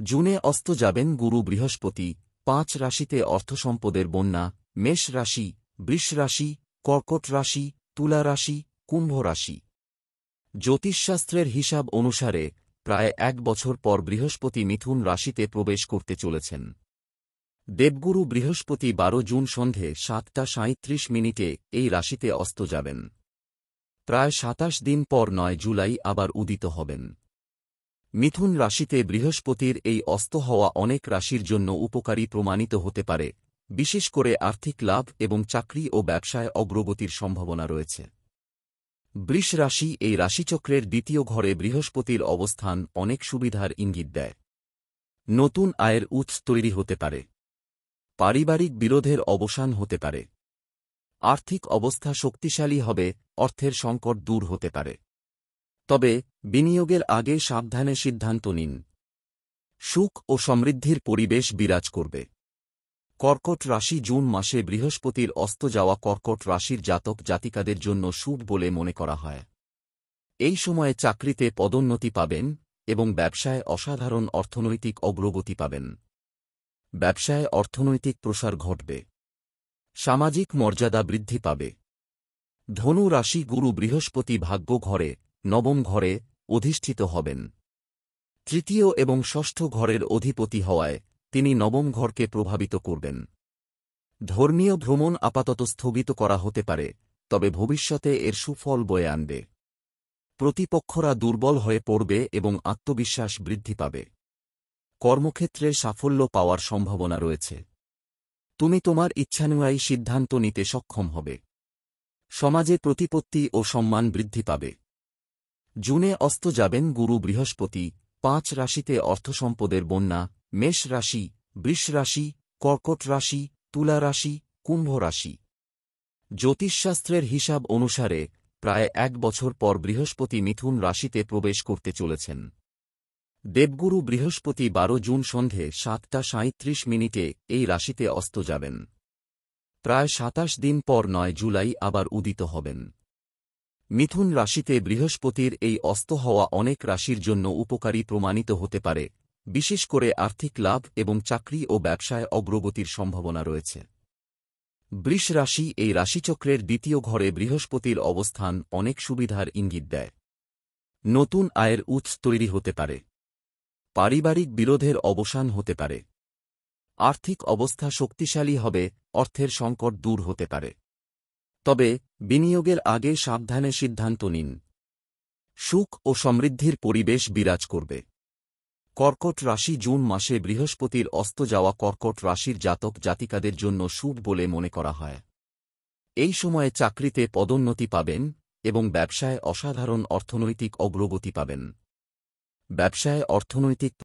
জুনে অস্ত যাবেন গুরু বৃহস্পতি। 5 রাশিতে অর্থসম্পদের বন্যা। মেষ রাশি, বৃষ রাশি, কর্কট রাশি, তুলা রাশি, কুম্ভ রাশি। জ্যোতিষশাস্ত্রের হিসাব অনুসারে প্রায় 1 বছর পর বৃহস্পতি মিথুন রাশিতে প্রবেশ করতে চলেছেন। দেবগুরু বৃহস্পতি 12 জুন সন্ধে 7টা 37 এই রাশিতে অস্ত যাবেন। প্রায় 27 দিন পর 9 জুলাই আবার উদিত হবেন। মিথুন রাশিতে বৃহস্পতির এই অস্ত হওয়া অনেক রাশির জন্য উপকারী প্রমাণিত হতে পারে, বিশেষ করে আর্থিক লাভ এবং চাকরি ও ব্যবসায় অগ্রগতির সম্ভাবনা রয়েছে। বৃষ রাশি, এই রাশিচক্রের দ্বিতীয় ঘরে বৃহস্পতির অবস্থান অনেক সুবিধার ইঙ্গিত দেয়। নতুন আয়ের উৎস তৈরি হতে পারে। পারিবারিক বিরোধের অবসান হতে পারে। আর্থিক অবস্থা শক্তিশালী হবে, অর্থের সংকট দূর হতে পারে। তবে বিনিয়োগের আগে সাবধানে সিদ্ধান্ত নিন। সুখ ও সমৃদ্ধির পরিবেশ বিরাজ করবে। কর্কট রাশি, জুন মাসে বৃহস্পতির অস্ত যাওয়া কর্কট রাশির জাতক জাতিকাদের জন্য শুভ বলে মনে করা হয়। এই সময়ে চাকরিতে পদোন্নতি পাবেন এবং ব্যবসায় অসাধারণ অর্থনৈতিক অগ্রগতি পাবেন। ব্যবসায় অর্থনৈতিক প্রসার ঘটবে। সামাজিক মর্যাদা বৃদ্ধি পাবে। ধনু রাশি, গুরু বৃহস্পতি ভাগ্য ঘরে, 9ম ঘরে অধিষ্ঠিত হবেন। তৃতীয় এবং ষষ্ঠ ঘরের অধিপতি হওয়ায় তিনি 9ম ঘরকে প্রভাবিত করবেন। ধর্মীয় ভ্রমণ আপাতত স্থগিত করা হতে পারে, তবে ভবিষ্যতে এর সুফল বয়ে আনবে। প্রতিপক্ষরা দুর্বল হয়ে পড়বে এবং আত্মবিশ্বাস বৃদ্ধি পাবে। কর্মক্ষেত্রে সাফল্য পাওয়ার সম্ভাবনা রয়েছে। তুমি তোমার ইচ্ছানুযায়ী সিদ্ধান্ত নিতে সক্ষম হবে। সমাজে প্রতিপত্তি ও সম্মান বৃদ্ধি পাবে। জুনে অস্ত যাবেন গুরু বৃহস্পতি। 5 রাশিতে অর্থসম্পদের বন্যা। মেষ রাশি, বৃষ রাশি, কর্কট রাশি, তুলা রাশি, কুম্ভ রাশি। জ্যোতিষশাস্ত্রের হিসাব অনুসারে প্রায় 1 বছর পর বৃহস্পতি মিথুন রাশিতে প্রবেশ করতে চলেছেন। দেবগুরু বৃহস্পতি 12 জুন সন্ধে 7টা 37 এই রাশিতে অস্ত যাবেন। প্রায় 27 দিন পর 9 জুলাই আবার উদিত হবেন। মিথুন রাশিতে বৃহস্পতির এই অস্ত হওয়া অনেক রাশির জন্য উপকারী প্রমাণিত হতে পারে, বিশেষ করে আর্থিক লাভ এবং চাকরি ও ব্যবসায় অগ্রগতির সম্ভাবনা রয়েছে। বৃষ রাশি, এই রাশিচক্রের দ্বিতীয় ঘরে বৃহস্পতির অবস্থান অনেক সুবিধার ইঙ্গিত দেয়। নতুন আয়ের উৎস তৈরি হতে পারে। পারিবারিক বিরোধের অবসান হতে পারে। আর্থিক অবস্থা শক্তিশালী হবে, অর্থের সংকট দূর হতে পারে। তবে বিনিয়োগের আগে সাবধানে সিদ্ধান্ত নিন। সুখ ও সমৃদ্ধির পরিবেশ বিরাজ করবে। কর্কট রাশি, জুন মাসে বৃহস্পতির অস্ত যাওয়া কর্কট রাশির জাতক জাতিকাদের জন্য শুভ বলে মনে করা হয়। এই সময়ে চাকরিতে পদোন্নতি পাবেন এবং ব্যবসায় অসাধারণ অর্থনৈতিক অগ্রগতি পাবেন। ব্যবসায় অর্থনৈতিক